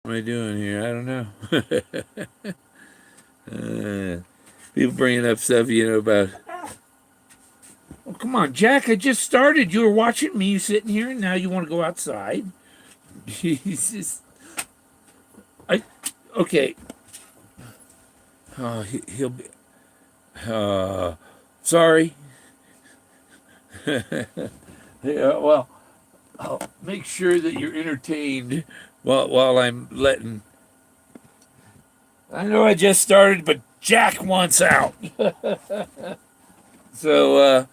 What am I doing here? I don't know. People bringing up stuff, about. Oh, come on, Jack. I just started. You were watching me sitting here, and now you want to go outside. Jesus. I. Okay. He'll be. Sorry. Yeah, well, I'll make sure that you're entertained while I'm letting. I know I just started, but Jack wants out. So,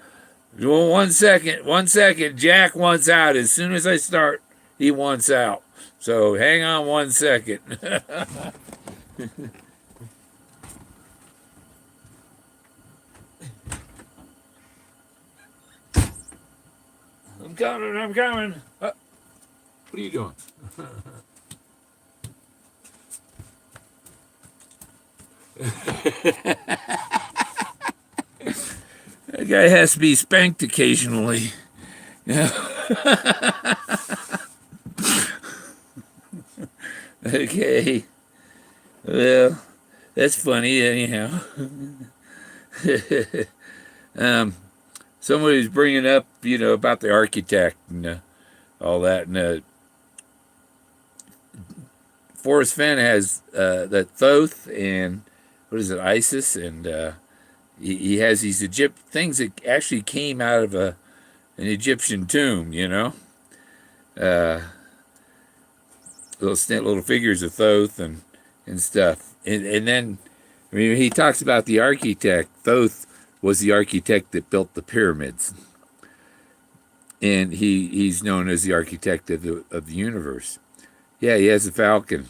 1 second. Jack wants out. As soon as I start, he wants out. So hang on 1 second. I'm coming. What are you doing? That guy has to be spanked occasionally. Yeah. Okay. Well, that's funny anyhow. Somebody's bringing up, about the architect and all that. And Forrest Fenn has the Thoth and what is it, Isis, and he has these things that actually came out of an Egyptian tomb. Little figures of Thoth and stuff. And then, he talks about the architect. Thoth was the architect that built the pyramids, and he's known as the architect of the universe. Yeah, he has a falcon,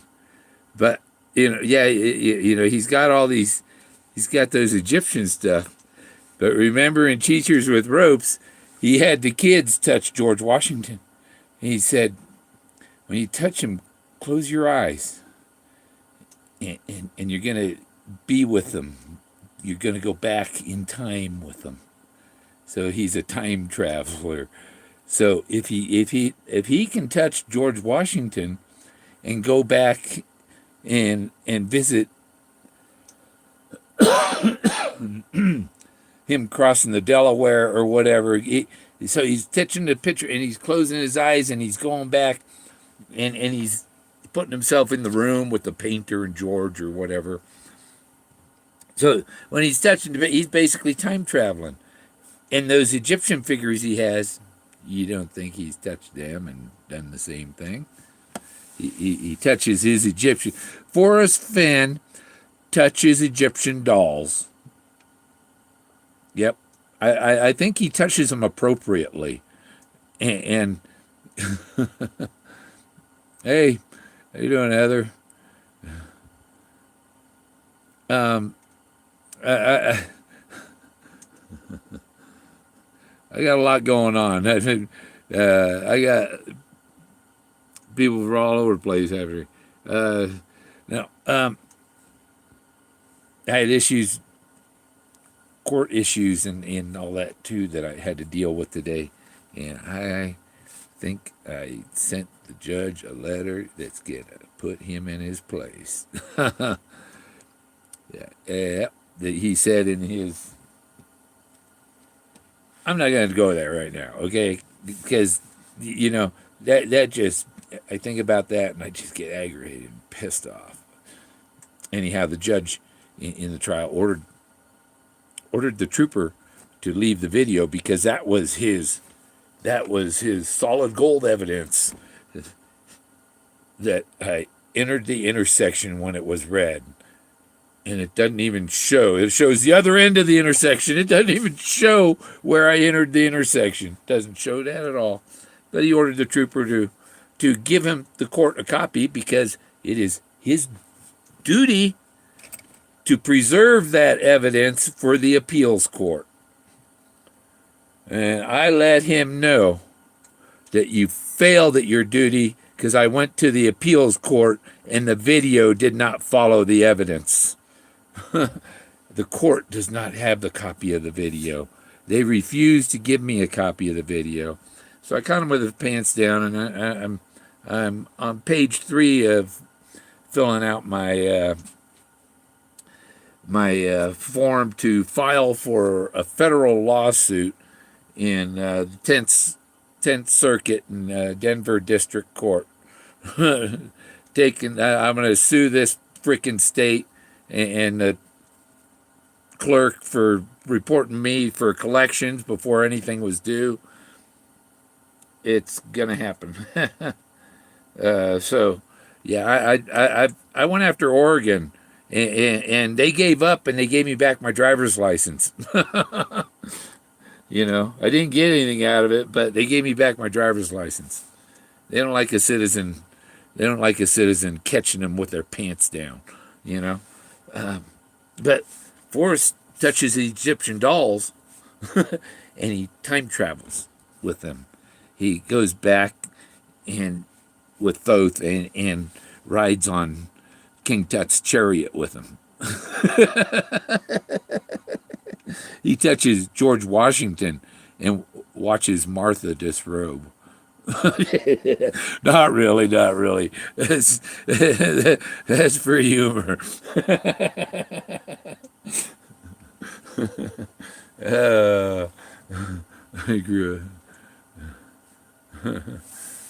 but he's got all these. He's got those Egyptian stuff. But remember, in Teachers with Ropes, he had the kids touch George Washington. And he said, when you touch him, close your eyes, and you're gonna be with them. You're gonna go back in time with them. So he's a time traveler. So if he can touch George Washington and go back and visit him crossing the Delaware or whatever, so he's touching the picture and he's closing his eyes and he's going back and he's putting himself in the room with the painter and George or whatever. So when he's touching he's basically time traveling. And those Egyptian figures he has, you don't think he's touched them and done the same thing? He touches his Egyptian. Forrest Fenn touches Egyptian dolls. Yep. I think he touches them appropriately. And hey, how you doing, Heather? I got a lot going on. I got people from all over the place after. Now, I had court issues and all that too that I had to deal with today. And I think I sent the judge a letter that's going to put him in his place. Yeah, he said in his... I'm not going to go there right now, okay? Because, that just... I think about that and I just get aggravated and pissed off. Anyhow, the judge in the trial ordered the trooper to leave the video because that was his solid gold evidence that I entered the intersection when it was red. And it doesn't even show. It shows the other end of the intersection. It doesn't even show where I entered the intersection. It doesn't show that at all. But he ordered the trooper to give the court a copy because it is his duty to preserve that evidence for the appeals court. And I let him know that you failed at your duty because I went to the appeals court and the video did not follow the evidence. The court does not have the copy of the video. They refused to give me a copy of the video. So I caught him with his pants down, and I'm on page 3 of filling out my form to file for a federal lawsuit in the 10th Circuit in Denver District Court. I'm going to sue this freaking state and the clerk for reporting me for collections before anything was due. It's gonna happen. So, yeah, I went after Oregon, and they gave up, and they gave me back my driver's license. I didn't get anything out of it, but they gave me back my driver's license. They don't like a citizen. They don't like a citizen catching them with their pants down. You know. But Forrest touches the Egyptian dolls, and he time travels with them. He goes back and with Thoth and rides on King Tut's chariot with him. He touches George Washington and watches Martha disrobe. Not really, not really. That's for humor. I grew.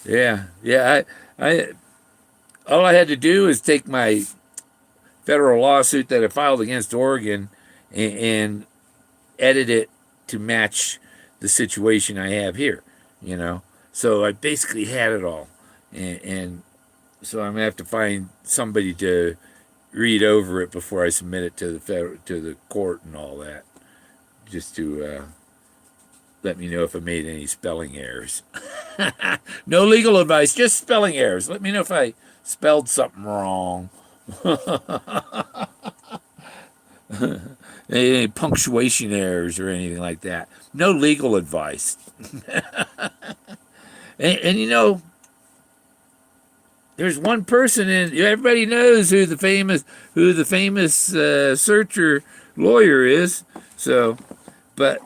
Yeah. I all I had to do is take my federal lawsuit that I filed against Oregon and edit it to match the situation I have here. So I basically had it all, and so I'm gonna have to find somebody to read over it before I submit it to the court and all that, just to let me know if I made any spelling errors. No legal advice, just spelling errors. Let me know if I spelled something wrong. Any punctuation errors or anything like that. No legal advice. and there's one person everybody knows who the famous searcher lawyer is. So, but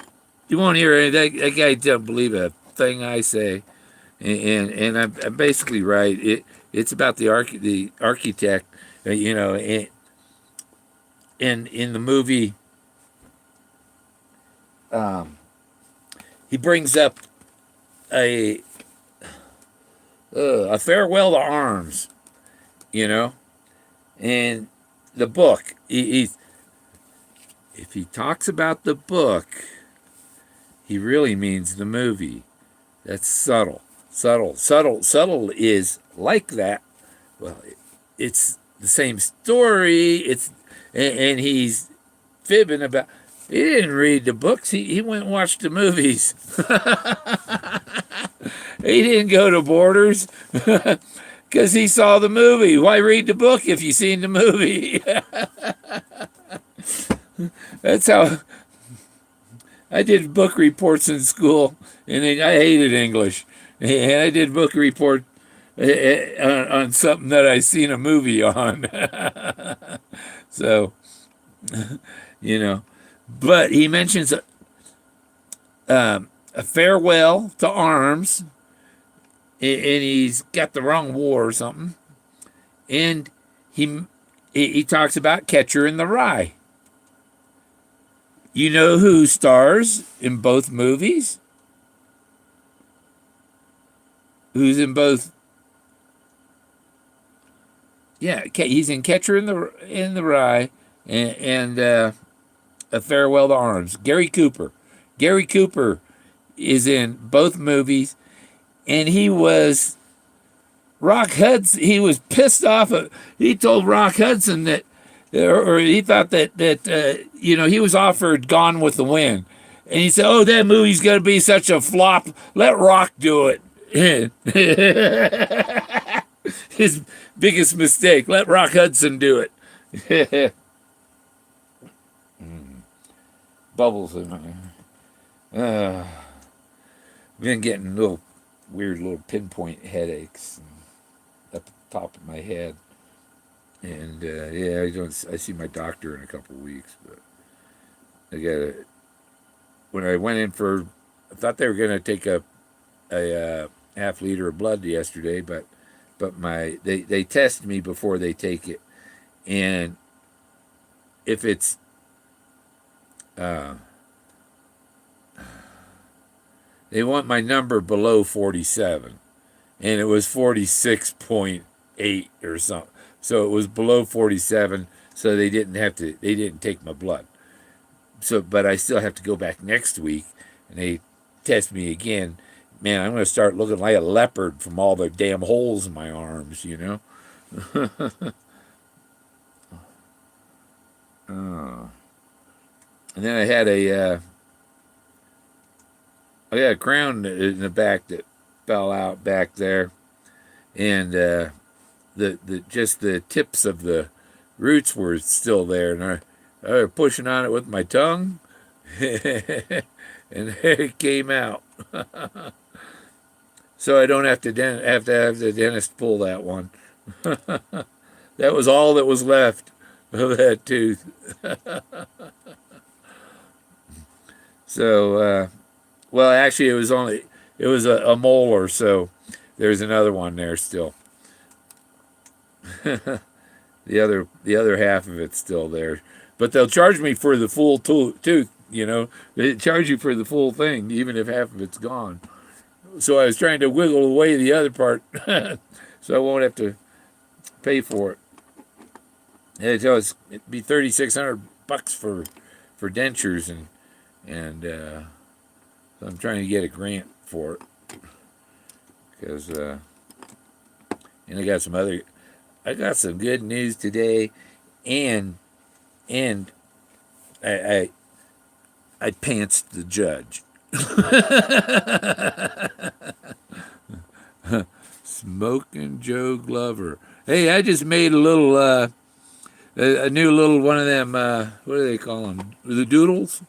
you won't hear anything. That guy doesn't believe a thing I say, and I'm basically right. It's about the architect, in the movie. He brings up a farewell to arms, and the book. If he talks about the book, he really means the movie. That's subtle. Subtle is like that. Well, it's the same story. And he's fibbing about. He didn't read the books. He went and watched the movies. He didn't go to Borders because he saw the movie. Why read the book if you've seen the movie? That's how I did book reports in school, and I hated English. And I did book report on something that I seen a movie on. So, But he mentions a farewell to arms, and he's got the wrong war or something. And he talks about Catcher in the Rye. You know who stars in both movies? Who's in both? Yeah, he's in Catcher in the Rye and A Farewell to Arms. Gary Cooper. Gary Cooper is in both movies, and he was Rock Hudson. He was pissed off. He told Rock Hudson that, or he thought that he was offered Gone with the Wind, and he said, "Oh, that movie's gonna be such a flop. Let Rock do it." His biggest mistake. Let Rock Hudson do it. Bubbles in my been getting weird little pinpoint headaches at the top of my head, and I see my doctor in a couple of weeks, but when I went in I thought they were gonna take a half liter of blood yesterday, but but they test me before they take it, and if it's they want my number below 47, and it was 46.8 or something. So it was below 47, so they didn't take my blood. So, but I still have to go back next week, and they test me again. Man, I'm going to start looking like a leopard from all the damn holes in my arms, you know? Oh. And then I had a crown in the back that fell out back there, and the just the tips of the roots were still there, and I was pushing on it with my tongue, and it came out. So I don't have to have the dentist pull that one. That was all that was left of that tooth. So, well, actually, it was a molar, so there's another one there still. The other half of it's still there, but they'll charge me for the full tooth. You know, they charge you for the full thing, even if half of it's gone. So I was trying to wiggle away the other part, so I won't have to pay for it. It'd be $3,600 for dentures, and so I'm trying to get a grant for it because and I got some good news today, and I pantsed the judge. Smoking Joe Glover. Hey, I just made a little a new little one of them. What do they call them? The doodles.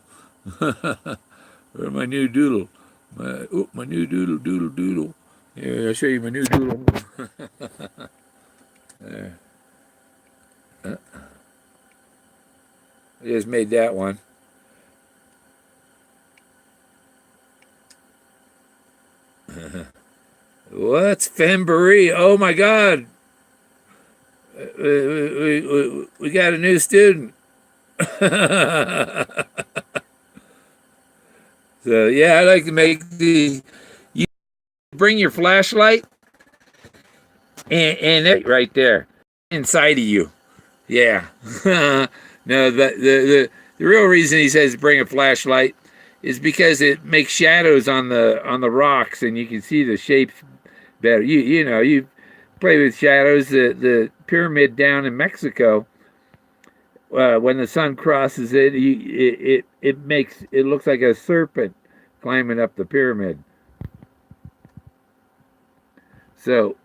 Where's my new doodle? My new doodle. Here, I'll show you my new doodle. There. I just made that one. What's Fenn? Oh my God! We got a new student. So yeah, I like to make you bring your flashlight and it right there inside of you. Yeah. No, the real reason he says bring a flashlight is because it makes shadows on the rocks, and you can see the shapes better. You know, you play with shadows. The pyramid down in Mexico, when the sun crosses it, it looks like a serpent climbing up the pyramid. So,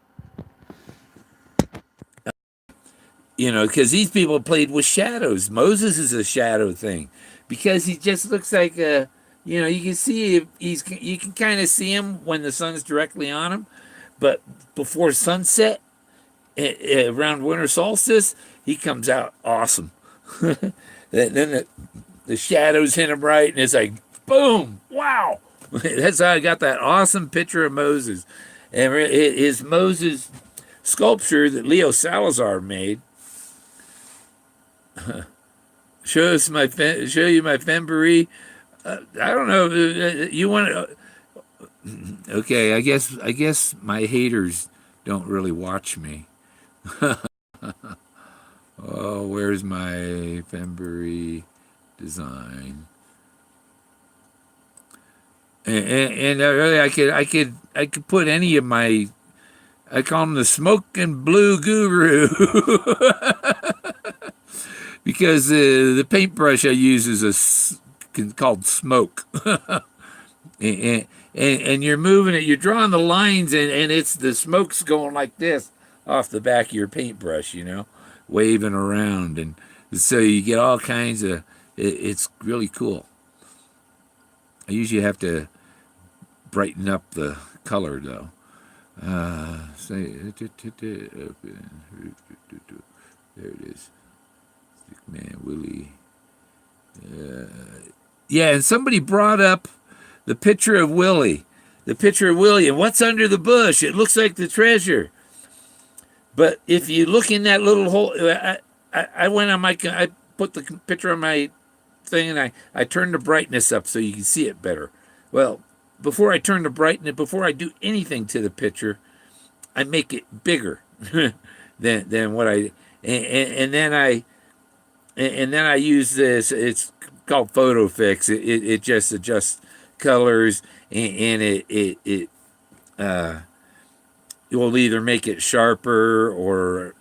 you know, because these people played with shadows. Moses is a shadow thing because he just looks like a, you know, you can see you can kind of see him when the sun's directly on him, but before sunset, around winter solstice, he comes out awesome. Then the shadows hit him right, and it's like, boom, wow. That's how I got that awesome picture of Moses. And his Moses sculpture that Leo Salazar made. Show you my Fenn. I don't know. You want to? Okay, I guess my haters don't really watch me. Oh, where's my Fenn design? And really, I could put any of my. I call him the smoking blue guru. Because the paintbrush I use is called smoke, and you're moving it, you're drawing the lines, and it's the smoke's going like this off the back of your paintbrush, you know, waving around, and so you get all kinds of. It's really cool. I usually have to brighten up the color though. There it is. Man, Willie. Yeah, and somebody brought up the picture of Willie. The picture of Willie, and what's under the bush? It looks like the treasure. But if you look in that little hole, I went on I put the picture on my thing, and I turned the brightness up so you can see it better. Well, before I turn the brightness, before I do anything to the picture, I make it bigger than what and then I use this. It's called Photo Fix. It just adjusts colors, and it will either make it sharper, or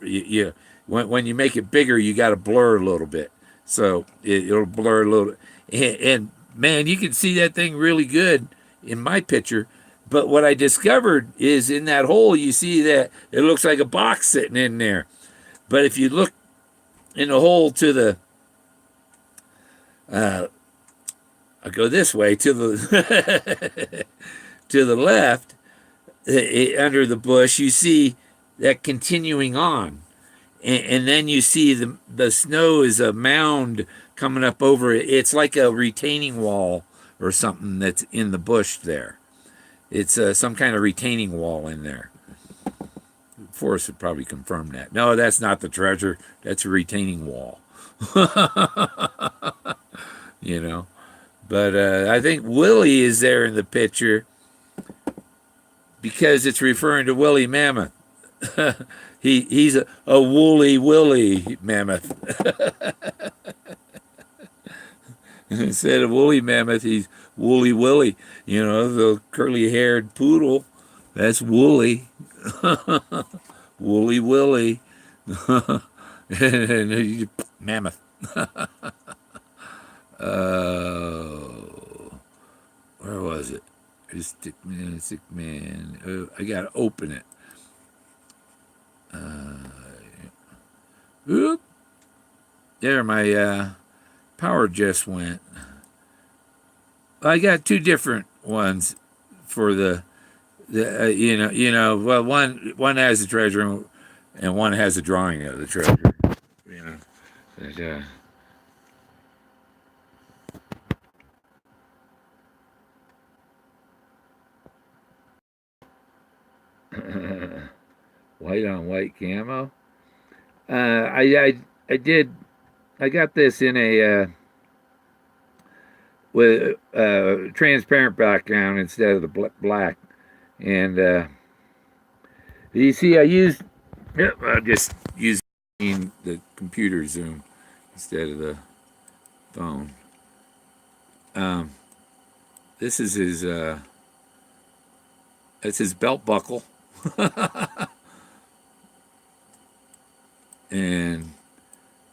when you make it bigger, you got to blur a little bit. So it'll blur a little. And man, you can see that thing really good in my picture. But what I discovered is in that hole, you see that it looks like a box sitting in there. But if you look in the hole to the, I'll go this way to the to the left, under the bush, you see that continuing on, and then you see the snow is a mound coming up over it. It's like a retaining wall or something that's in the bush there. It's some kind of retaining wall in there. Forrest would probably confirm that. No, that's not the treasure. That's a retaining wall. you know. But I think Willie is there in the picture because it's referring to Willie Mammoth. He's a woolly Willie Mammoth. Instead of woolly mammoth, he's woolly Willie. The curly-haired poodle. That's Woolly. Woolly Willie. and Mammoth. Where was it? Stick man. Oh, I gotta open it. Oop. There, my power just went. I got two different ones for the well, one has the treasure and one has a drawing of the treasure. But, white on white camo. I did. I got this in a with transparent background instead of the black, and you see, I used. Yep, I just used the computer zoom instead of the phone. This is his. That's his belt buckle. And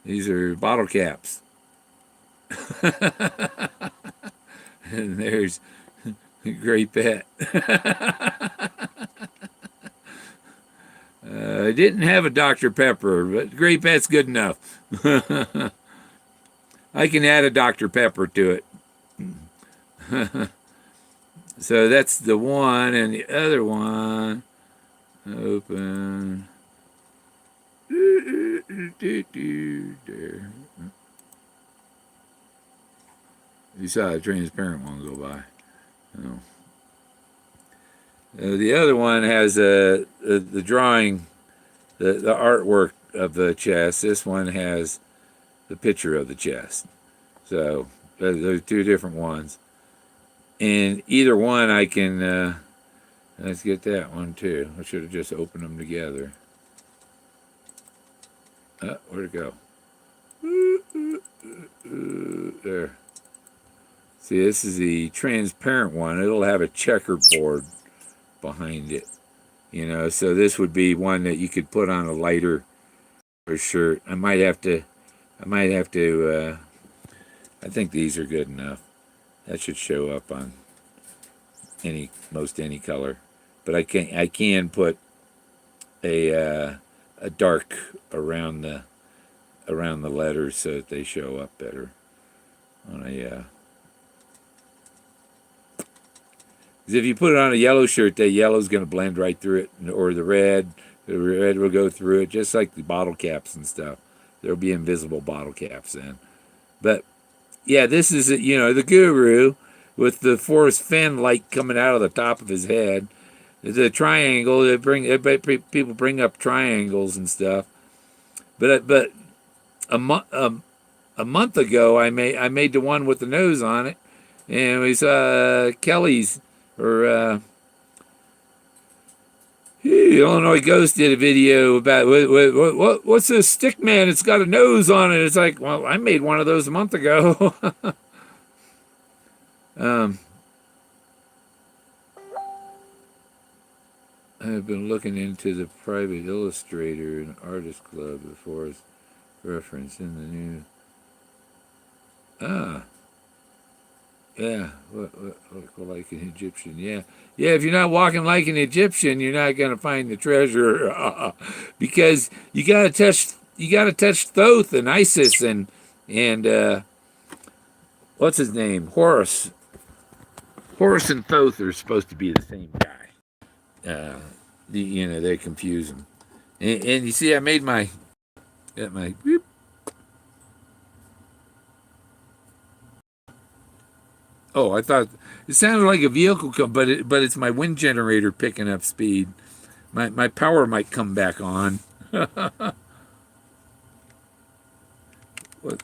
these are bottle caps. And there's Great Pet. I didn't have a Dr. Pepper, but Great Pet's good enough. I can add a Dr. Pepper to it. So that's the one, and the other one, open. There. You saw a transparent one go by. Oh. The other one has the drawing, the artwork of the chest. This one has the picture of the chest. So those are two different ones. And either one I can, let's get that one too. I should have just opened them together. Where'd it go? There. See, this is the transparent one. It'll have a checkerboard behind it. So this would be one that you could put on a lighter shirt. I think these are good enough. That should show up on most any color. But I can put a dark around the letters so that they show up better on a. Because if you put it on a yellow shirt, that yellow's going to blend right through it, or the red will go through it, just like the bottle caps and stuff. There'll be invisible bottle caps then. But yeah, this is the guru with the Forrest Fenn light coming out of the top of his head. The triangle. People bring up triangles and stuff. But a month a month ago, I made the one with the nose on it, and it was Kelly's or Illinois Ghost did a video about what's this stick man? It's got a nose on it. It's like, well, I made one of those a month ago. um, I've been looking into the private illustrator and artist club as Forrest reference in the new. Ah, yeah, what like an Egyptian? Yeah, yeah. If you're not walking like an Egyptian, you're not gonna find the treasure, because you gotta touch Thoth and Isis and what's his name? Horus. Horus and Thoth are supposed to be the same guy. They confuse them. And you see, I made my whoop. Oh, I thought it sounded like a vehicle but it's my wind generator picking up speed. My power might come back on. What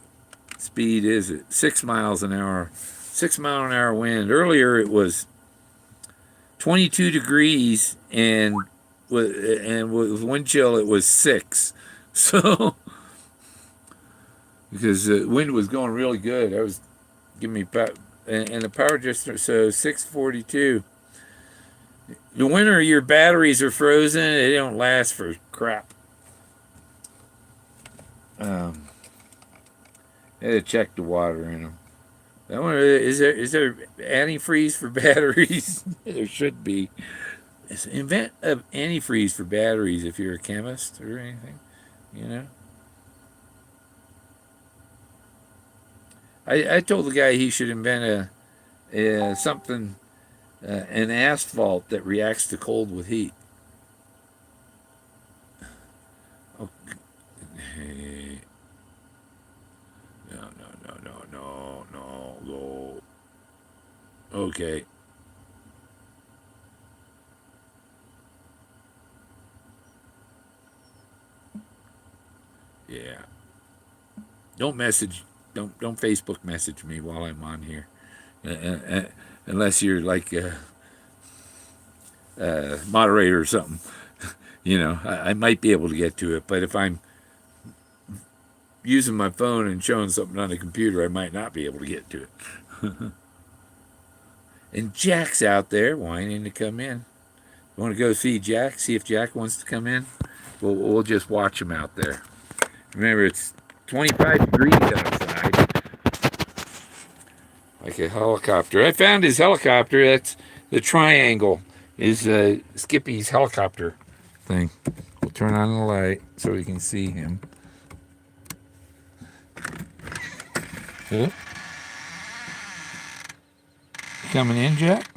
speed is it? 6 miles an hour. 6 mile an hour wind. Earlier it was 22 degrees and with wind chill it was 6. So because the wind was going really good, I was giving me and the power just so 642. The winter your batteries are frozen. They don't last for crap. I had to check the water in them. I wonder, is there antifreeze for batteries? There should be. Invent an antifreeze for batteries if you're a chemist or anything, you know. I told the guy he should invent something, an asphalt that reacts to cold with heat. Okay. No, go. Okay. Yeah. Don't Facebook message me while I'm on here, unless you're like a moderator or something. I might be able to get to it, but if I'm using my phone and showing something on the computer, I might not be able to get to it. And Jack's out there whining to come in. You want to go see Jack? See if Jack wants to come in? We'll just watch him out there. Remember, it's 25 degrees outside. Like a helicopter. I found his helicopter. That's the triangle. Is Skippy's helicopter thing. We'll turn on the light so we can see him. Huh? You coming in, Jack?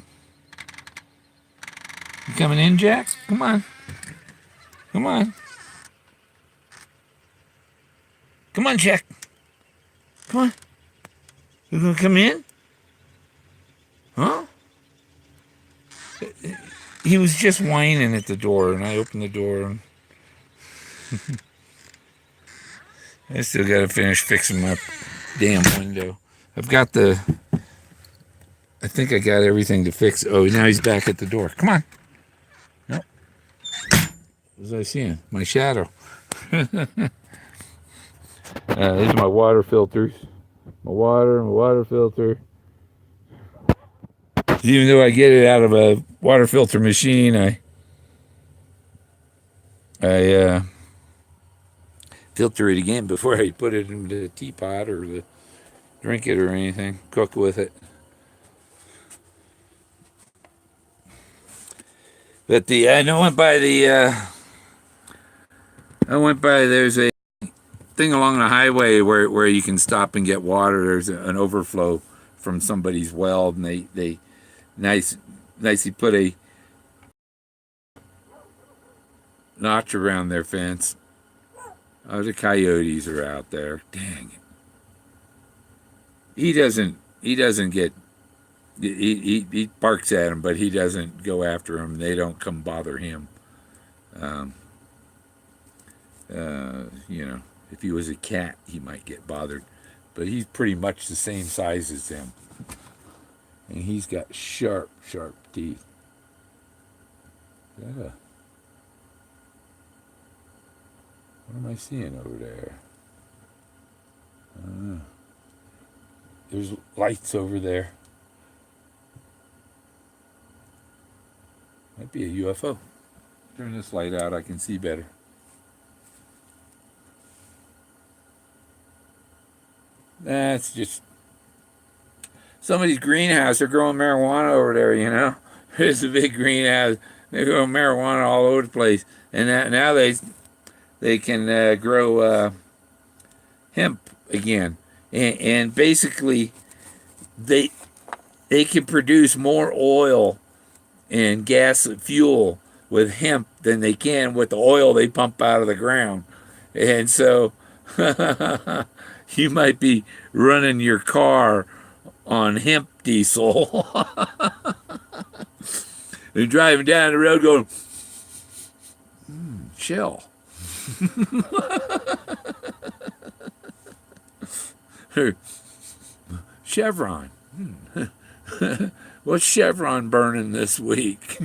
You coming in, Jack? Come on. Come on. Come on, Jack. Come on. You gonna come in? Huh? He was just whining at the door, and I opened the door. And I still gotta finish fixing my damn window. I think I got everything to fix. Oh, now he's back at the door. Come on. Nope. What was I seeing? My shadow. These are my water filters. My water filter. Even though I get it out of a water filter machine, I filter it again before I put it into the teapot or drink it or anything. Cook with it. But there's a thing along the highway where you can stop and get water. There's an overflow from somebody's well, and they nicely put a notch around their fence. Oh, the coyotes are out there. Dang it. He doesn't get He barks at them, but he doesn't go after them. They don't come bother him. Um, you know, if he was a cat, he might get bothered, but he's pretty much the same size as them, and he's got sharp, sharp teeth. What am I seeing over there? There's lights over there. Might be a UFO. Turn this light out, I can see better. That's just somebody's greenhouse. They're growing marijuana over there, you know. There's a big greenhouse. They're growing marijuana all over the place. And now they can grow hemp again. And basically, they can produce more oil and gas fuel with hemp than they can with the oil they pump out of the ground. And so you might be running your car on hemp diesel. And driving down the road going, Shell. Chevron. What's Chevron burning this week?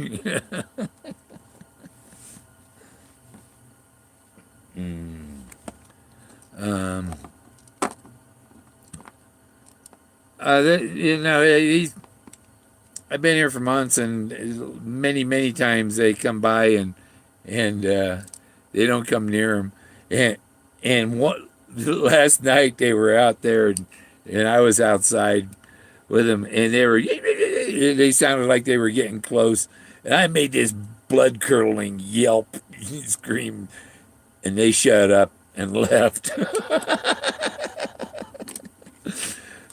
um, you know, I've been here for months, and many times they come by and they don't come near them. And what last night they were out there, and I was outside with them, and they sounded like they were getting close, and I made this blood curdling yelp scream, and they shut up and left.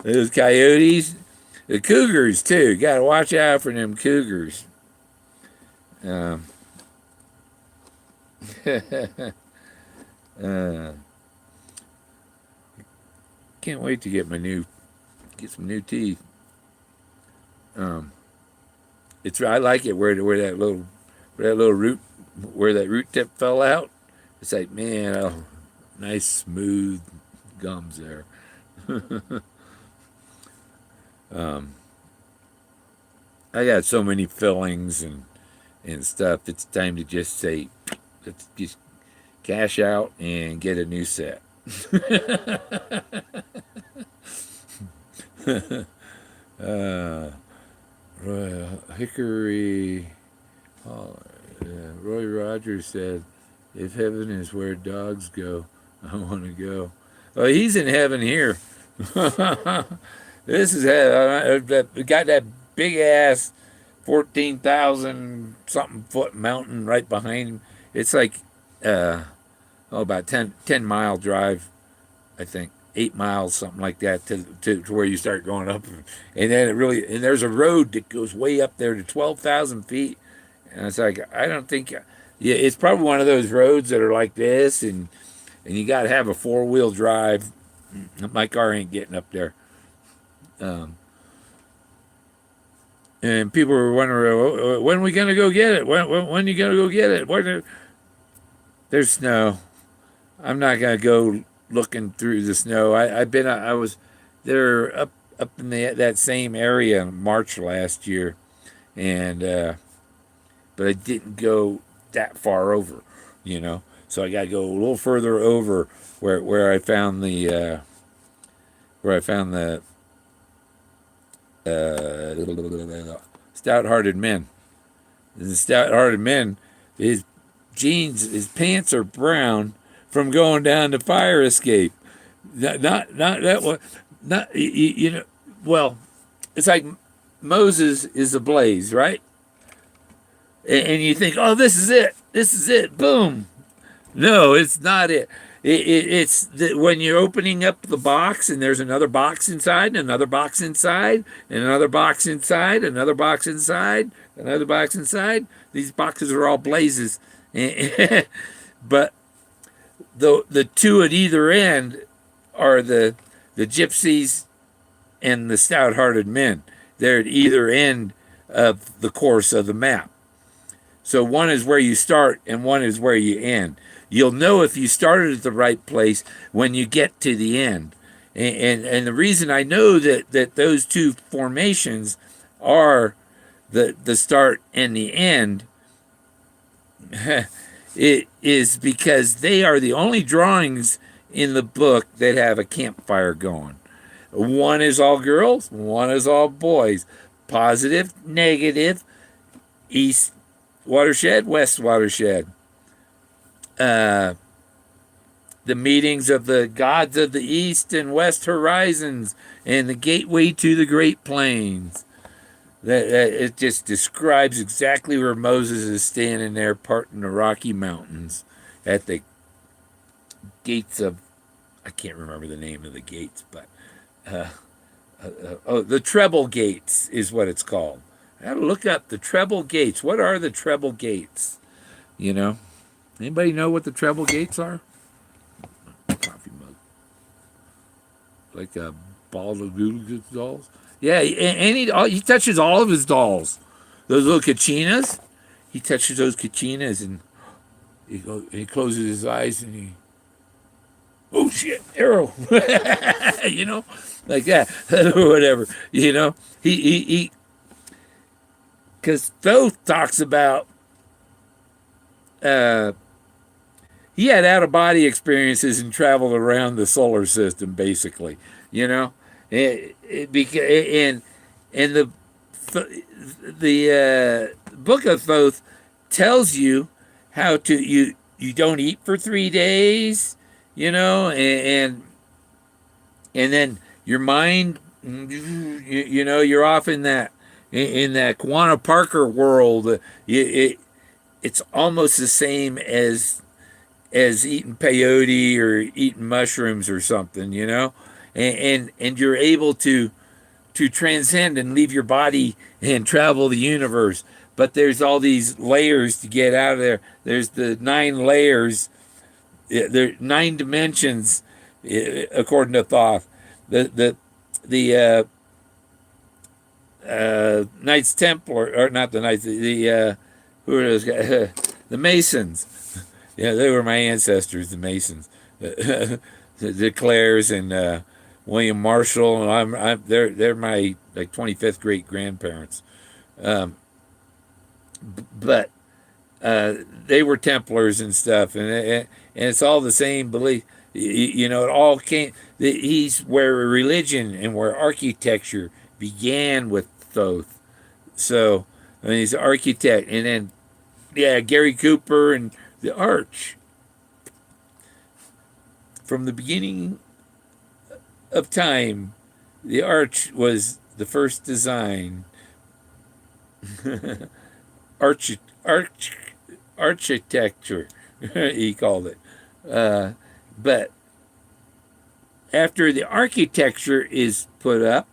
Those coyotes, the cougars too. Got to watch out for them cougars. Um, can't wait to get some new teeth. I like it where that little root tip fell out. It's like, man, nice smooth gums there. I got so many fillings and stuff. It's time to just say, let's just cash out and get a new set. Hickory, Roy Rogers said, if heaven is where dogs go, I want to go. Oh, he's in heaven here. This is got that big ass 14,000 something foot mountain right behind him. It's like about 10 mile drive, I think. 8 miles, something like that, to where you start going up, and then and there's a road that goes way up there to 12,000 feet, and it's like, I don't think, yeah, it's probably one of those roads that are like this, and you got to have a 4-wheel drive. My car ain't getting up there. And people were wondering, when are we gonna go get it? When are you gonna go get it? There's snow. I'm not gonna go looking through the snow. I was there up in that same area in March last year, and but I didn't go that far over, you know. So I got to go a little further over where I found the stout-hearted men. The stout-hearted men, his pants are brown from going down the fire escape. Not that one. Not you know. Well, it's like Moses is ablaze, right? And you think, oh, this is it. This is it. Boom. No, it's not it. It's when you're opening up the box and there's another box inside, and another box inside, and another box inside, another box inside, another box inside. These boxes are all blazes, but the two at either end are the gypsies and the stout-hearted men, they're at either end of the course of the map. So one is where you start and one is where you end. You'll know if you started at the right place when you get to the end. And the reason I know that those two formations are the start and the end it is because they are the only drawings in the book that have a campfire going. One is all girls, one is all boys. Positive, negative, east watershed, west watershed. The meetings of the gods of the east and west horizons and the gateway to the Great Plains. That it just describes exactly where Moses is standing there parting the Rocky Mountains at the gates of, I can't remember the name of the gates, but the treble gates is what it's called. I had to look up the treble gates. What are the treble gates? You know, anybody know what the treble gates are? Coffee mug, like a ball of doodle dolls. Yeah, and he touches all of his dolls. Those little kachinas, he touches those kachinas and he closes his eyes and he, oh shit, arrow, you know, like that or whatever. You know, he because Thoth talks about he had out of body experiences and traveled around the solar system, basically. You know. And the book of Thoth tells you how to you don't eat for 3 days, you know, and then your mind, you know, you're off in that Quanah Parker world. It's almost the same as eating peyote or eating mushrooms or something, you know. And you're able to transcend and leave your body and travel the universe. But there's all these layers to get out of there. There's the 9 layers. There are 9 dimensions, according to Thoth. The Knights Templar, or not the Knights, who are those guys? The Masons. Yeah, they were my ancestors, the Masons. The Clares and William Marshall, and they're my like 25th great grandparents, but they were Templars and stuff, and it's all the same belief. You know, it all came. He's where religion and where architecture began with Thoth. So I mean, he's an architect, and then Gary Cooper and the Arch. From the beginning of time, the arch was the first design. Architecture, he called it. But after the architecture is put up,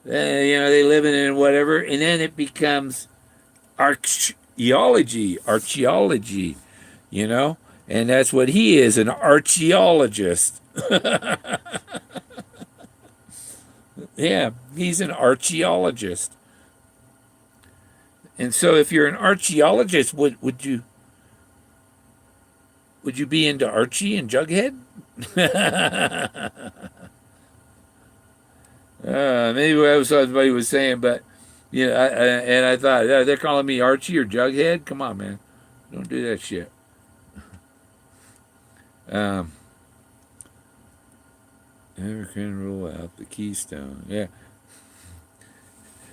you know, they live in it and whatever, and then it becomes archaeology, you know, and that's what he is, an archaeologist. Yeah, he's an archaeologist. And so if you're an archaeologist, would you be into Archie and Jughead? Maybe that was what somebody was saying, but you know, I thought, they're calling me Archie or Jughead? Come on, man. Don't do that shit. Never can rule out the keystone. Yeah.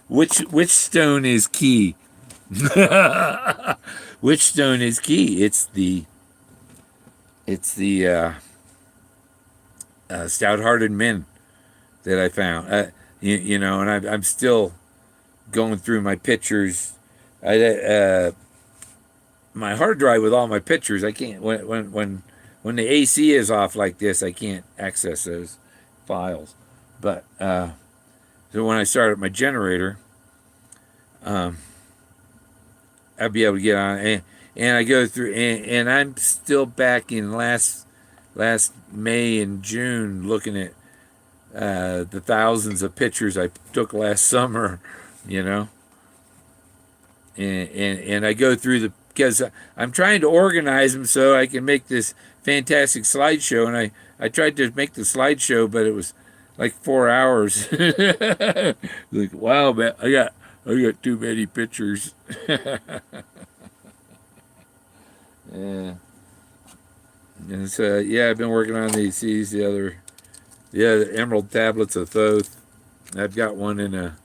Which stone is key? Which stone is key? It's the stout-hearted men that I found. You know, and I'm still going through my pictures. My hard drive with all my pictures. I can't when the AC is off like this, I can't access those files. But so when I start up my generator, I'll be able to get on, and I go through, and I'm still back in last May and June looking at the thousands of pictures I took last summer, you know, and I go through because I'm trying to organize them so I can make this fantastic slideshow, and I tried to make the slideshow, but it was like 4 hours. Like, wow, man, I got too many pictures. Yeah. And so yeah, I've been working on the Emerald Tablets of Thoth. I've got one in a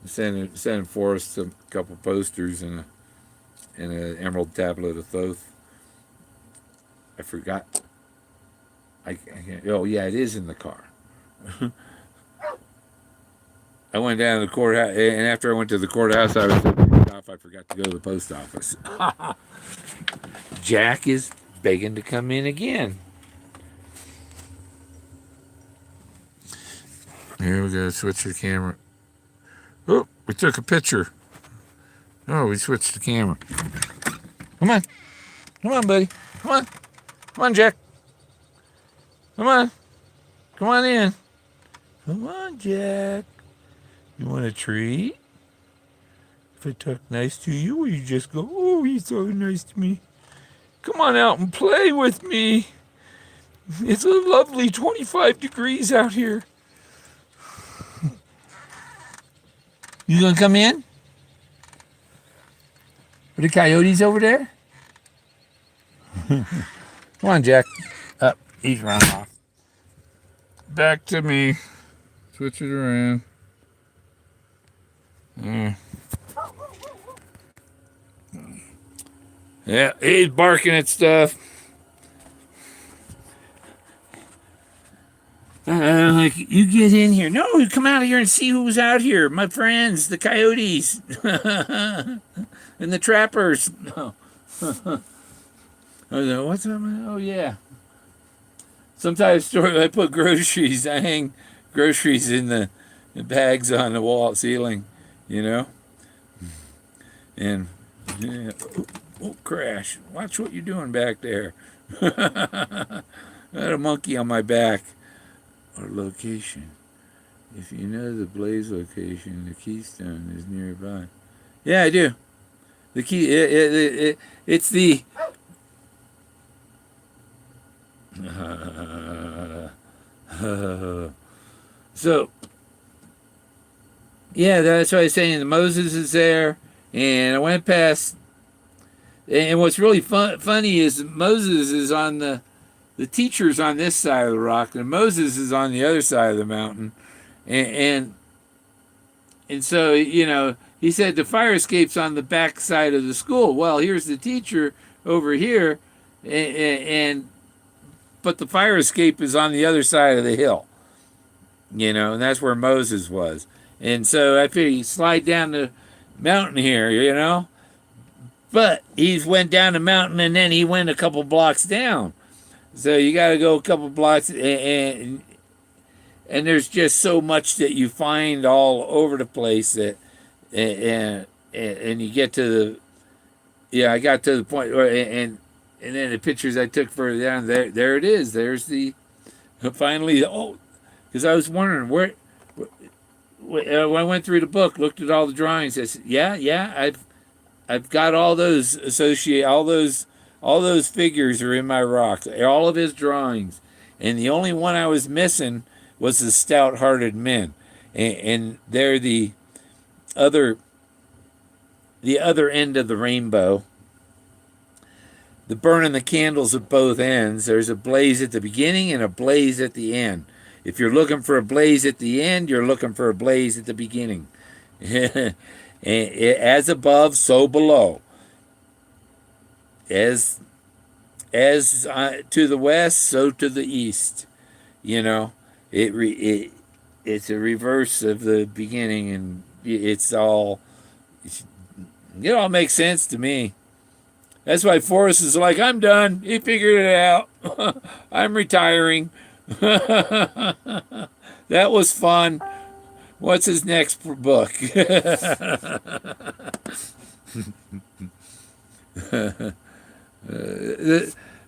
sending Forrest a couple posters and an Emerald Tablet of Thoth. I forgot. I can't. Oh yeah, it is in the car. I went down to the courthouse, and after I went to the courthouse, I was off. I forgot to go to the post office. Jack is begging to come in again. Here we go. Switch the camera. Oh, we took a picture. Oh, we switched the camera. Come on. Come on, buddy. Come on. Come on, Jack. Come on. Come on in. Come on, Jack. You want a treat? If I talk nice to you, will you just go, oh, he's so nice to me? Come on out and play with me. It's a lovely 25 degrees out here. You gonna come in? Are the coyotes over there? Come on, Jack. Up. He's run off. Back to me. Switch it around. Yeah, he's barking at stuff. Like, you get in here. No, you come out of here and see who's out here. My friends, the coyotes. And the trappers. No. What's up? Oh, yeah. Sometimes I put groceries. I hang groceries in the bags on the wall ceiling, you know? And, yeah. Oh, crash. Watch what you're doing back there. I had a monkey on my back. Our location. If you know the blaze location, the keystone is nearby. Yeah, I do. The key, it's the. So, yeah, that's what I was saying. The Moses is there, and I went past. And what's really funny is Moses is on the teacher's on this side of the rock, and Moses is on the other side of the mountain, and so he said the fire escape's on the back side of the school. Well, here's the teacher over here, but the fire escape is on the other side of the hill, and that's where Moses was. And so I figured he'd slide down the mountain here, but he went down the mountain and then he went a couple blocks down. So you got to go a couple blocks, and there's just so much that you find all over the place that, and you get to I got to the point where, and then the pictures I took further down, there it is. There's finally, because I was wondering where, when I went through the book, looked at all the drawings, I said, I've got all those all those figures are in my rocks, all of his drawings. And the only one I was missing was the stout-hearted men. And they're the other end of the rainbow. The burning the candles at both ends. There's a blaze at the beginning and a blaze at the end. If you're looking for a blaze at the end, you're looking for a blaze at the beginning. As above, so below. As to the west, so to the east. It's a reverse of the beginning, and it all makes sense to me. That's why Forrest is like, I'm done. He figured it out. I'm retiring. That was fun. What's his next book?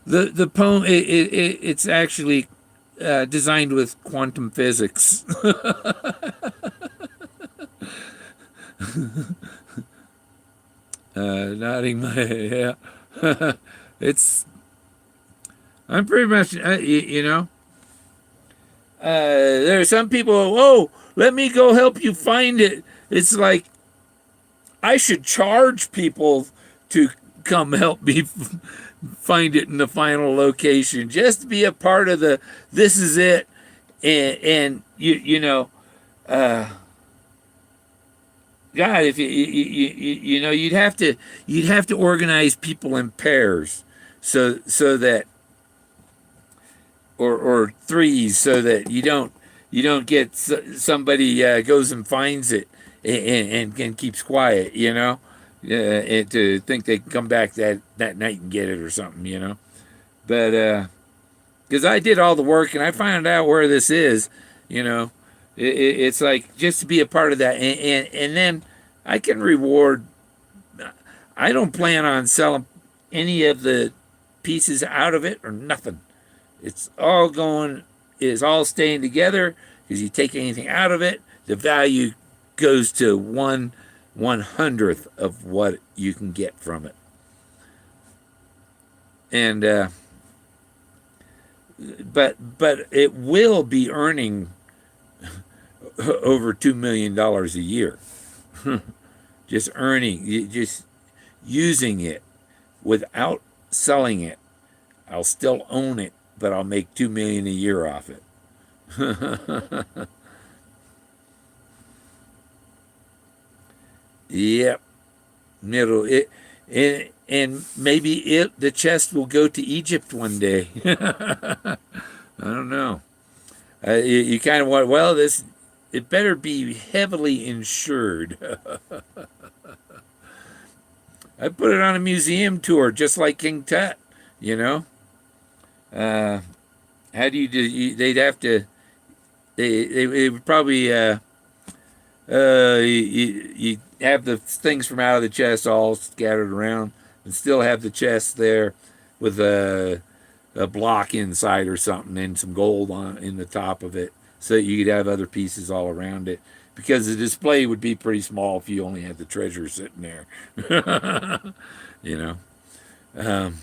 The poem, it's actually designed with quantum physics. Nodding my head. Yeah. It's I'm pretty much you know. There are some people. Oh, let me go help you find it. It's like I should charge people to come help me find it in the final location, just to be a part of the. This is it, and you know, God, if you know, you'd have to organize people in pairs, so that or threes, so that you don't get somebody goes and finds it and keeps quiet, you know, and to think they can come back that night and get it or something, you know. But because I did all the work and I found out where this is, you know, it's like just to be a part of that, and then I can reward. I don't plan on selling any of the pieces out of it or nothing. It's all going, it's all staying together because you take anything out of it, the value goes to 1/100th of what you can get from it. And but it will be earning over $2 million a year. Just earning, just using it without selling it. I'll still own it, but I'll make $2 million a year off it. Yep, middle it, and maybe the chest will go to Egypt one day. I don't know. You kind of want, well, this it better be heavily insured. I put it on a museum tour, just like King Tut. You know, uh, how do you do? They'd have to. They would probably. You have the things from out of the chest all scattered around, and still have the chest there with a block inside or something, and some gold on in the top of it, so that you could have other pieces all around it. Because the display would be pretty small if you only had the treasure sitting there. you know, um,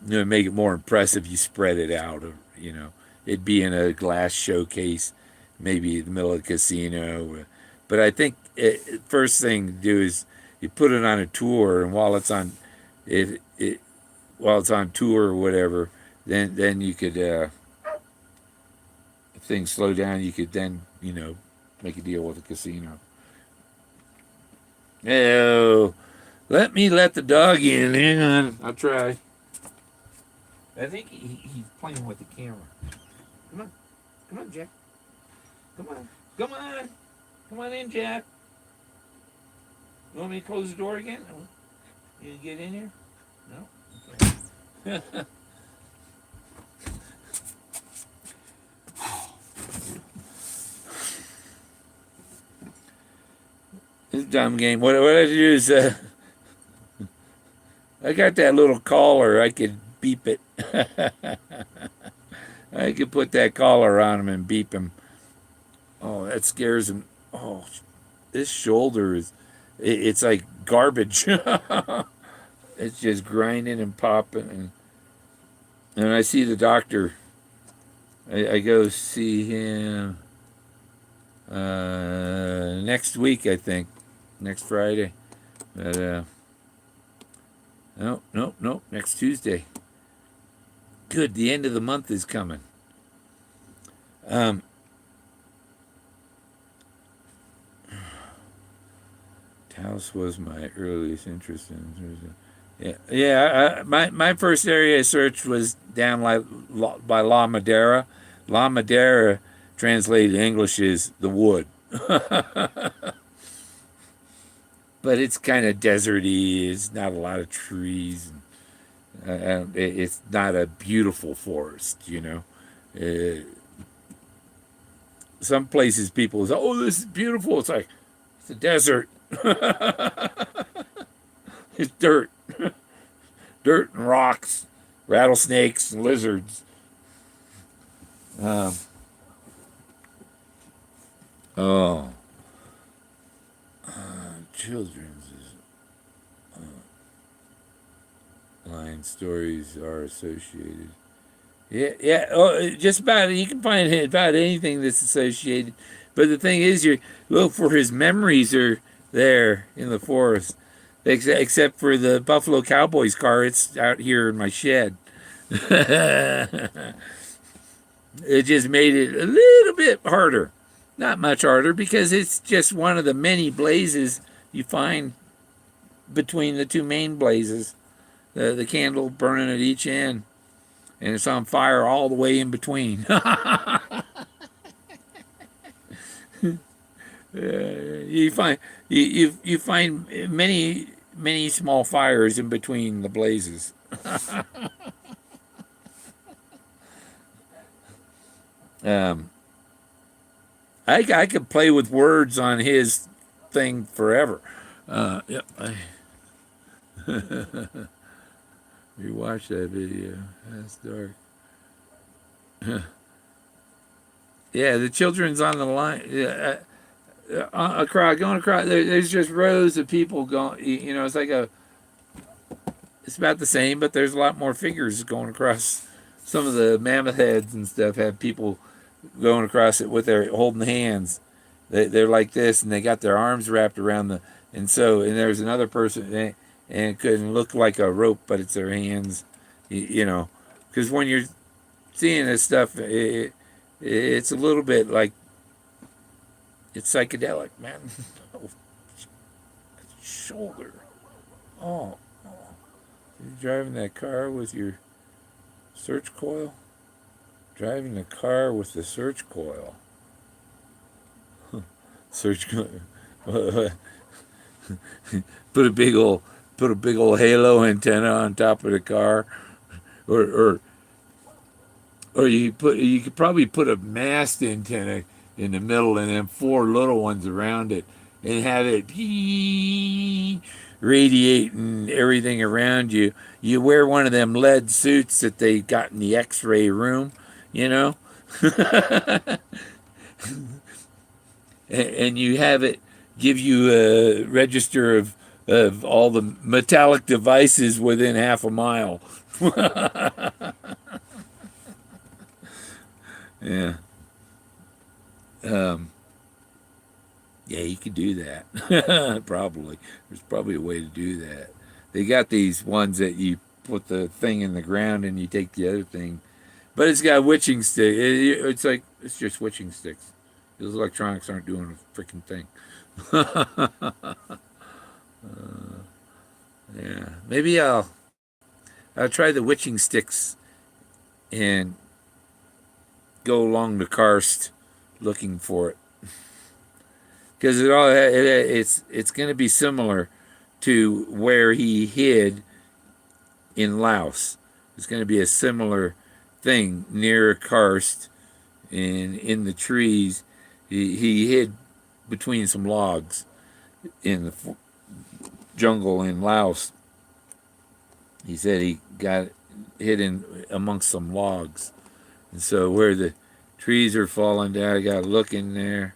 you know, make it more impressive. You spread it out. You know, it'd be in a glass showcase, maybe in the middle of the casino. But I think first thing to do is you put it on a tour, and while it's on, it while it's on tour or whatever, then you could, if things slow down, you could then make a deal with the casino. Oh, let the dog in. Hang on, I'll try. I think he's playing with the camera. Come on, Jack. Come on, come on, come on in, Jack. You want me to close the door again? You can get in here? No. Okay. This dumb game. What I do is I got that little collar. I could beep it. I could put that collar on him and beep him. Oh, that scares him. Oh, this shoulder it's like garbage. It's just grinding and popping. And I see the doctor. I go see him next week, I think. Next Friday. But, nope. Next Tuesday. Good. The end of the month is coming. Taos was my earliest interest in. Yeah. My first area of search was down by La Madera. La Madera, translated to English, is the wood, but it's kind of deserty. It's not a lot of trees. It's not a beautiful forest, Some places people say, "Oh, this is beautiful." It's like it's a desert. It's dirt, dirt and rocks, rattlesnakes and lizards. Um, oh, children's line stories are associated. Yeah, yeah. Oh, just about you can find about anything that's associated. But the thing is, you look for his memories are there in the forest, except for the Buffalo Cowboys car. It's out here in my shed. It just made it a little bit harder. Not much harder because it's just one of the many blazes you find between the two main blazes. The candle burning at each end, and it's on fire all the way in between. You find you find many small fires in between the blazes. Um, I could play with words on his thing forever. Yep. You watch that video. That's dark. Yeah, the children's on the line. Yeah, across going across. There's just rows of people going. It's like a. It's about the same, but there's a lot more figures going across. Some of the mammoth heads and stuff have people going across it with their holding hands. They're like this, and they got their arms wrapped around the. And there's another person, and it could look like a rope, but it's their hands. Because when you're seeing this stuff, it's a little bit like it's psychedelic, man. Oh, shoulder. Oh, you're driving that car with your search coil? Driving the car with the search coil. Search coil. put a big old put a big old halo antenna on top of the car, or or or you could probably put a mast antenna in the middle and then four little ones around it and have it radiating everything around you. You wear one of them lead suits that they got in the X-ray room, you know, and you have it give you a register of all the metallic devices within half a mile. Yeah. Um, yeah, you could do that. Probably. There's probably a way to do that. They got these ones that you put the thing in the ground and you take the other thing. But it's got witching stick. It's like, it's just witching sticks. Those electronics aren't doing a freaking thing. Yeah. Maybe I'll try the witching sticks and go along the karst looking for it. Because it's going to be similar to where he hid in Laos. It's going to be a similar thing near a karst and in the trees. He hid between some logs in the jungle in Laos. He said he got hidden amongst some logs, and so where the trees are falling down, I got to look in there.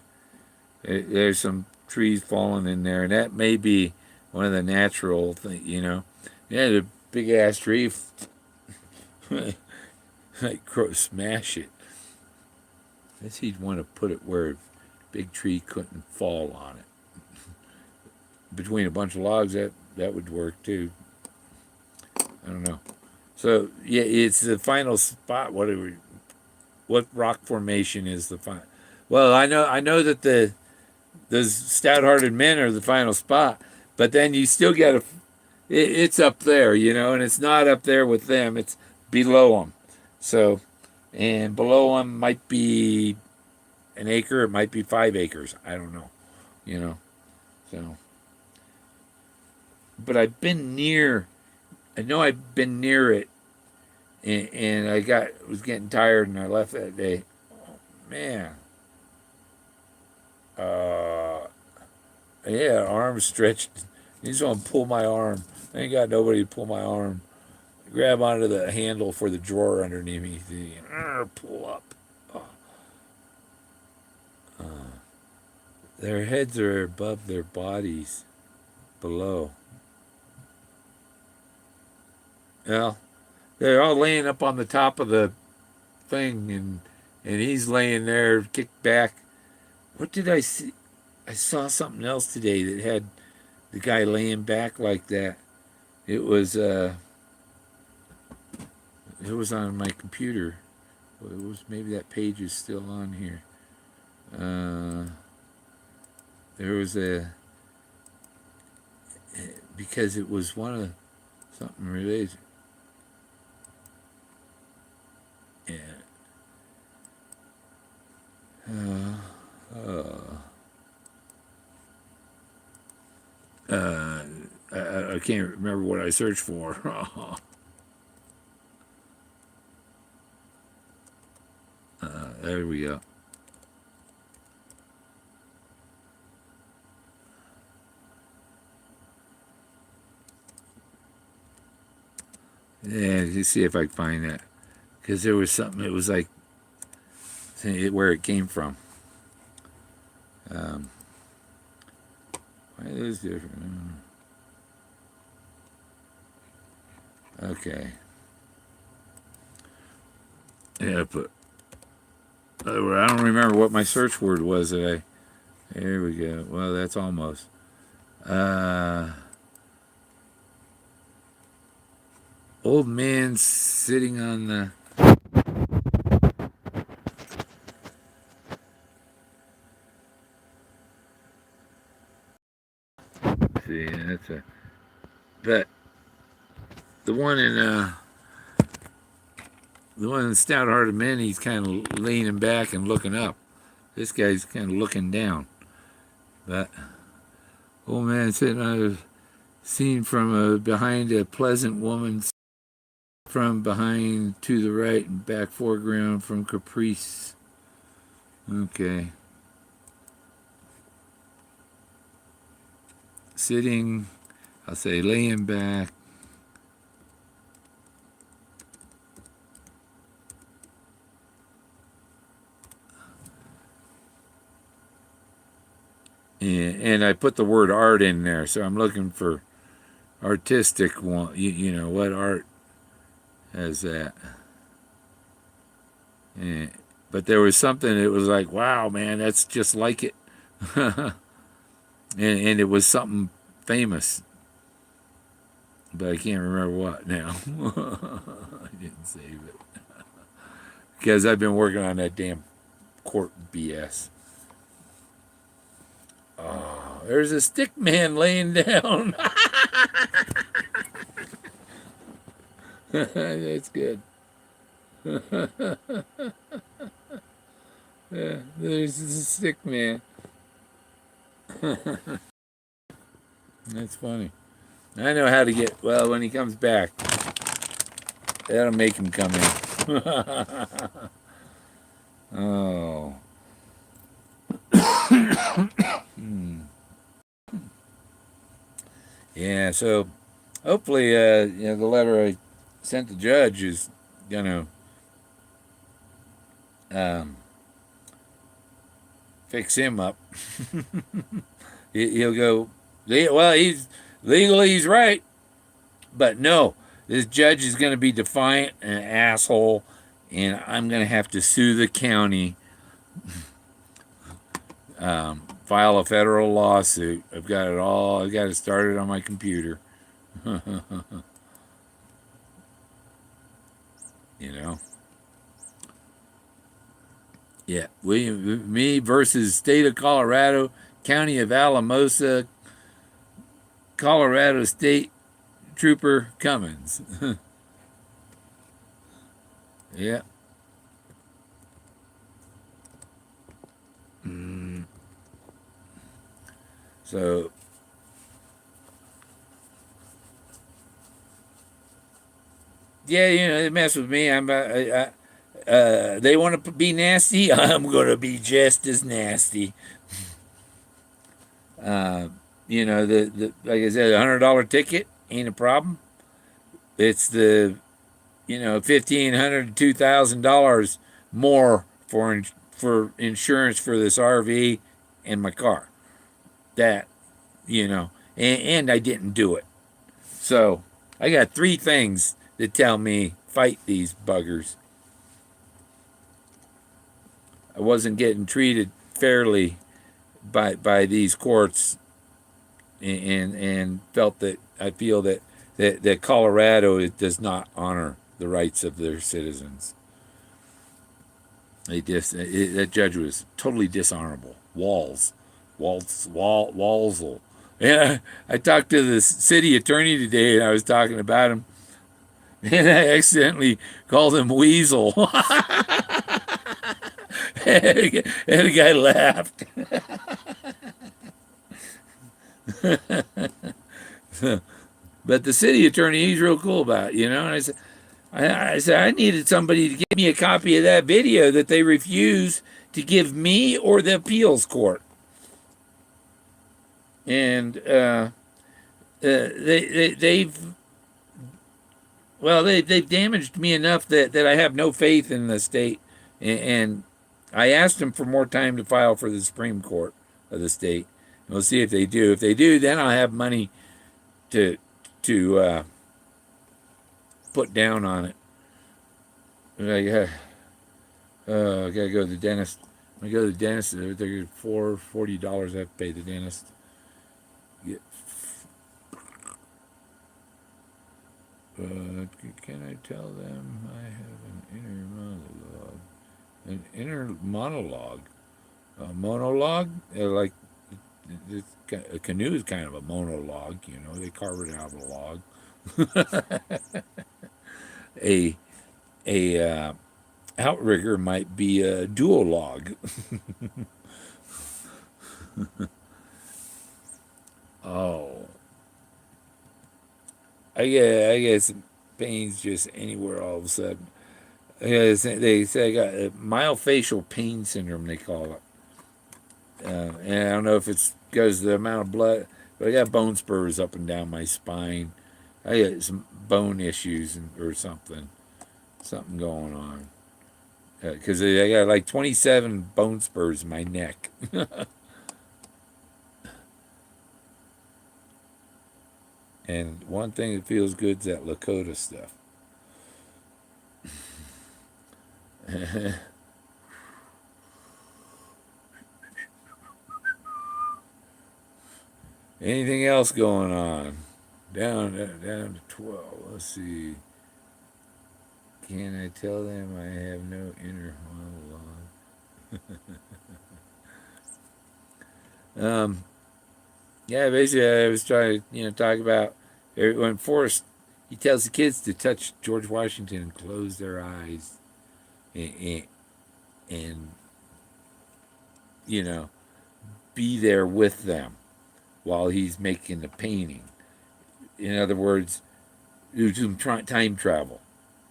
There's some trees falling in there, and that may be one of the natural things, Yeah, the big ass tree, like smash it. I guess he'd want to put it where a big tree couldn't fall on it. Between a bunch of logs, that would work too. I don't know. So yeah, it's the final spot. What rock formation is the final? Well, I know that those stout-hearted men are the final spot, but then you still got to. It's up there, and it's not up there with them. It's below them. So, and below them might be an acre. It might be 5 acres. I don't know. So, but I've been near. I know I've been near it, and I was getting tired, and I left that day. Oh, man. Uh, yeah, arm stretched. He's gonna pull my arm. I ain't got nobody to pull my arm. Grab onto the handle for the drawer underneath me. Pull up. Their heads are above their bodies below. Well, they're all laying up on the top of the thing, and he's laying there, kicked back. What did I see? I saw something else today that had the guy laying back like that. It was it was on my computer. Well, it was maybe that page is still on here. There was a because it was one of something related. Yeah. Uh, uh, I can't remember what I searched for. There we go. Yeah, let's see if I can find that. Because there was something, it was like where it came from. Um, why it is different? Okay. Yeah, but I don't remember what my search word was. That I There we go. Well, that's almost. Uh, Old man sitting on the. See, that's a. But the one in the one in Stout Hearted Men, he's kind of leaning back and looking up. This guy's kind of looking down. But old man sitting on a scene from behind a pleasant woman from behind to the right and back foreground from Caprice. Okay. Sitting, I'll say laying back. And I put the word art in there, so I'm looking for artistic one. You know, what art has that? Yeah. But there was something that was like, wow, man, that's just like it. And it was something famous, but I can't remember what now. I didn't save it because I've been working on that damn court BS. Oh, there's a stick man laying down. That's good. Yeah, there's a stick man. That's funny. I know how to get. Well, when he comes back, that'll make him come in. Oh. Yeah. So hopefully, the letter I sent the judge is gonna um, fix him up. He'll go. Well, he's legally he's right, but no, this judge is going to be defiant and an asshole, and I'm going to have to sue the county, file a federal lawsuit. I've got it all. I've got it started on my computer. You know. Yeah, me versus state of Colorado, county of Alamosa, Colorado State Trooper Cummins. Yeah. So yeah, they mess with me. They want to be nasty. I'm gonna be just as nasty. The like I said, $100 ticket ain't a problem. It's the $1,500 to $2,000 more for insurance for this RV and my car. that, and I didn't do it. So I got three things that tell me fight these buggers. I wasn't getting treated fairly by these courts, and felt that I feel that Colorado does not honor the rights of their citizens. That judge was totally dishonorable. Walsall. Yeah, I talked to the city attorney today, and I was talking about him, and I accidentally called him Weasel, and the guy laughed. But the city attorney, he's real cool about it. And I said I needed somebody to give me a copy of that video that they refused to give me or the appeals court. And they've damaged me enough that I have no faith in the state. And I asked them for more time to file for the Supreme Court of the state. And we'll see if they do. If they do, then I'll have money to put down on it. I gotta go to the dentist. When I go to the dentist, they're $40 I have to pay the dentist. Can I tell them I have an inner monologue? A monologue? Like a canoe is kind of a monologue. They carve it out of a log. a outrigger might be a duologue. Oh, I get some pains just anywhere all of a sudden. They say I got myofascial pain syndrome, they call it. And I don't know if it's because of the amount of blood, but I got bone spurs up and down my spine. I got some bone issues or something going on. Because I got like 27 bone spurs in my neck. And one thing that feels good is that Lakota stuff. Anything else going on? Down to 12. Let's see. Can I tell them I have no inner monologue? Yeah, basically I was trying to talk about when Forrest, he tells the kids to touch George Washington and close their eyes and be there with them while he's making the painting. In other words, do some time travel.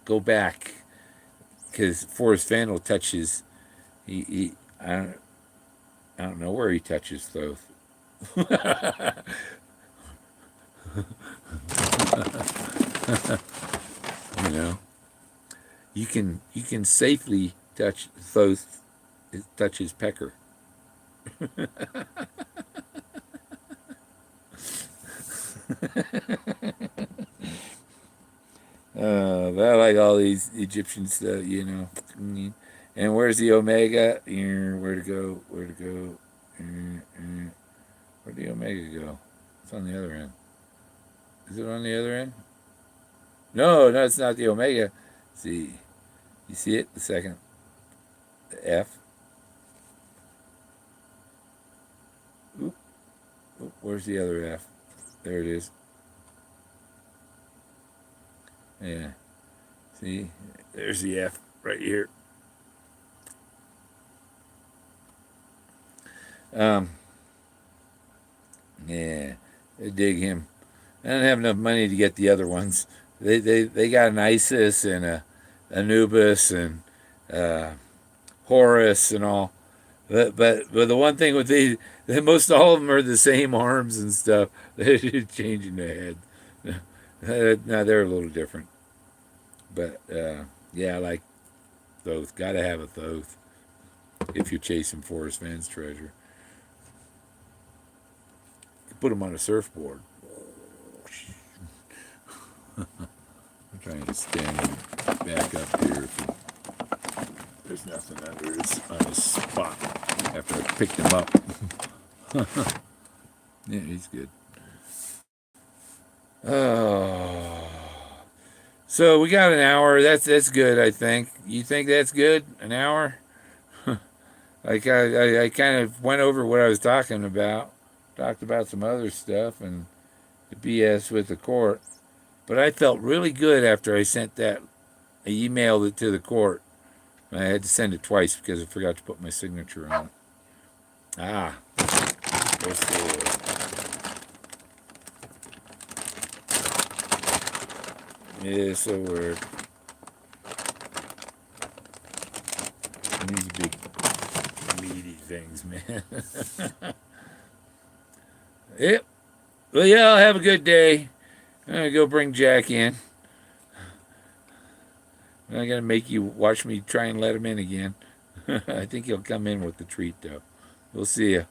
Go back, because Forrest Fenn will touch his. I don't know where he touches Thoth. You can safely touch Thoth, touch his pecker. But I like all these Egyptian stuff, And where's the Omega? Where to go? Where'd the Omega go? It's on the other end. Is it on the other end? No, it's not the Omega. See, you see it? The second, the F. Oop. Where's the other F? There it is. Yeah. See, there's the F right here. Yeah, they dig him. I don't have enough money to get the other ones. They got an Isis and a Anubis and Horus and all. But the one thing with these, most all of them are the same arms and stuff. They're changing their head. Now they're a little different. But yeah, I like Thoth. Gotta have a Thoth if you're chasing Forrest Fenn's treasure. put them on a surfboard. I'm trying to stand back up here. There's nothing on his spot after I picked him up. Yeah, he's good. Oh, so we got an hour. That's good. I think. You think that's good? An hour? Like I kind of went over what I was talking about. Talked about some other stuff and the BS with the court. But I felt really good after I sent that. I emailed it to the court. I had to send it twice because I forgot to put my signature on it. Ah, there's the. Yeah, so weird. These big meaty things, man. Yep. Well, y'all have a good day. I'm gonna go bring Jack in. I'm gonna make you watch me try and let him in again. I think he'll come in with the treat, though. We'll see ya.